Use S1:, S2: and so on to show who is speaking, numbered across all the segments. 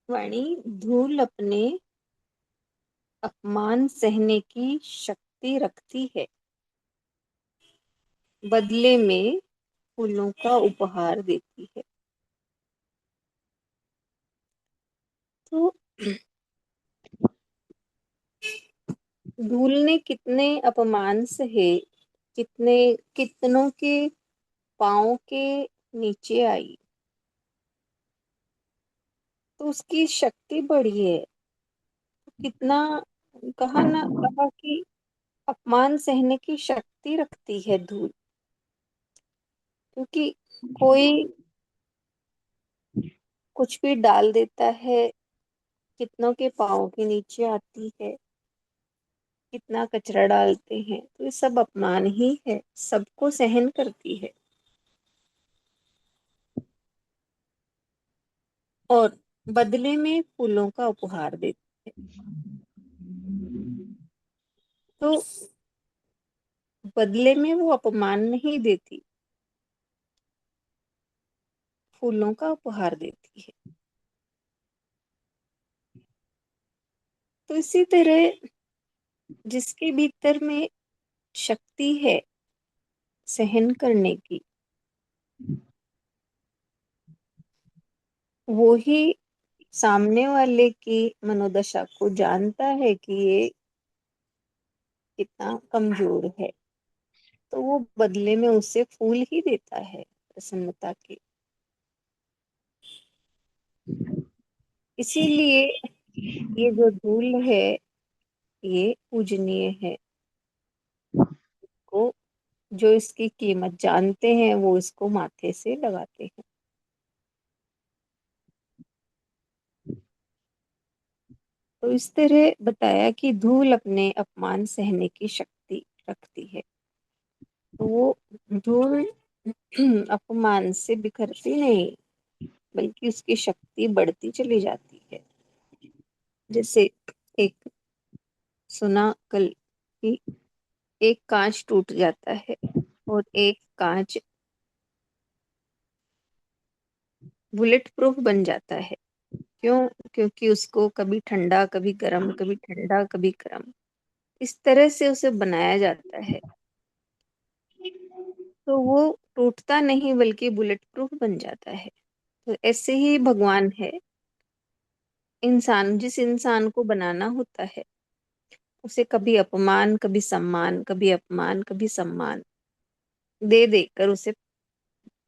S1: वाणी, धूल अपने अपमान सहने की शक्ति रखती है, बदले में फूलों का उपहार देती है। तो धूल ने कितने अपमान सहे, कितने कितनों के पाँव के नीचे आई, तो उसकी शक्ति बढ़ी है। कितना कहा कि अपमान सहने की शक्ति रखती है धूल, क्योंकि कोई कुछ भी डाल देता है, कितनों के पाँव के नीचे आती है, कितना कचरा डालते हैं, तो ये सब अपमान ही है, सबको सहन करती है और बदले में फूलों का उपहार देती है। तो बदले में वो अपमान नहीं देती, फूलों का उपहार देती है। तो इसी तरह जिसके भीतर में शक्ति है सहन करने की, वो ही सामने वाले की मनोदशा को जानता है कि ये कितना कमजोर है, तो वो बदले में उसे फूल ही देता है प्रसन्नता के। इसीलिए ये जो धूल है ये पूजनीय है। को जो इसकी कीमत जानते हैं वो इसको माथे से लगाते हैं। तो इस तरह बताया कि धूल अपने अपमान सहने की शक्ति रखती है। तो वो धूल अपमान से बिखरती नहीं, बल्कि उसकी शक्ति बढ़ती चली जाती है। जैसे एक सुना कल कि एक कांच टूट जाता है और एक कांच बुलेट प्रूफ बन जाता है। क्यों? क्योंकि उसको कभी ठंडा कभी गर्म, कभी ठंडा कभी गर्म, इस तरह से उसे बनाया जाता है, तो वो टूटता नहीं बल्कि बुलेट प्रूफ बन जाता है। तो ऐसे ही भगवान है। इंसान, जिस इंसान को बनाना होता है उसे कभी अपमान कभी सम्मान, कभी अपमान कभी सम्मान दे देकर उसे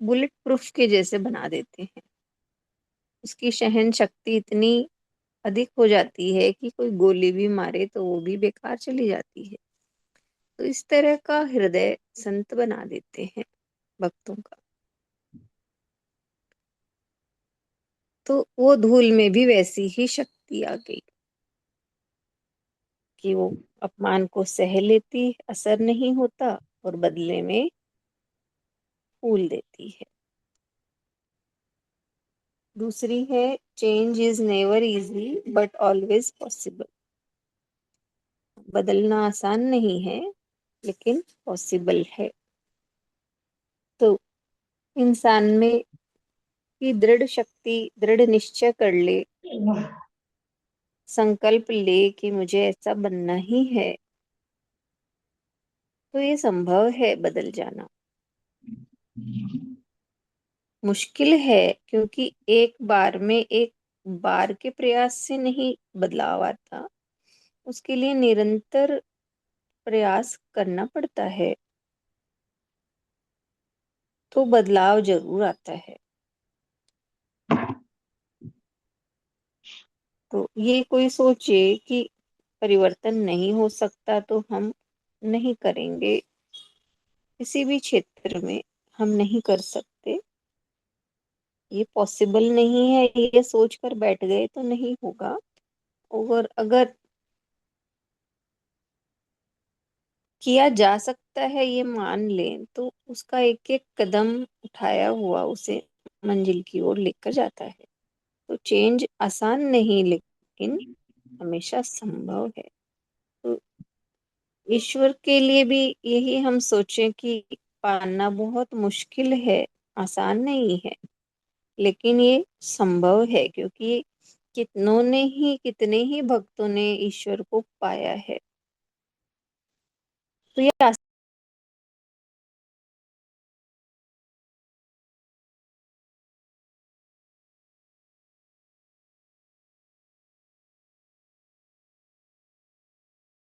S1: बुलेट प्रूफ के जैसे बना देते हैं। उसकी सहन शक्ति इतनी अधिक हो जाती है कि कोई गोली भी मारे तो वो भी बेकार चली जाती है। तो इस तरह का हृदय संत बना देते हैं भक्तों का। तो वो धूल में भी वैसी ही शक्ति आ गई कि वो अपमान को सह लेती, असर नहीं होता और बदले में फूल देती है। दूसरी है, change is never easy but always possible. बदलना आसान नहीं है लेकिन पॉसिबल है। तो इंसान में की दृढ़ शक्ति, दृढ़ निश्चय कर ले, संकल्प ले कि मुझे ऐसा बनना ही है, तो ये संभव है बदल जाना। मुश्किल है क्योंकि एक बार में, एक बार के प्रयास से नहीं बदलाव आता, उसके लिए निरंतर प्रयास करना पड़ता है, तो बदलाव जरूर आता है। तो ये कोई सोचे कि परिवर्तन नहीं हो सकता तो हम नहीं करेंगे, किसी भी क्षेत्र में हम नहीं कर सकते, ये पॉसिबल नहीं है, ये सोच कर बैठ गए तो नहीं होगा। और अगर किया जा सकता है ये मान लें तो उसका एक एक कदम उठाया हुआ उसे मंजिल की ओर लेकर जाता है। तो चेंज आसान नहीं लेकिन हमेशा संभव है। तो ईश्वर के लिए भी यही हम सोचें कि पाना बहुत मुश्किल है, आसान नहीं है, लेकिन ये संभव है, क्योंकि کتنے ہی بھکتوں نے ایشور کو پایا ہے. تو یہ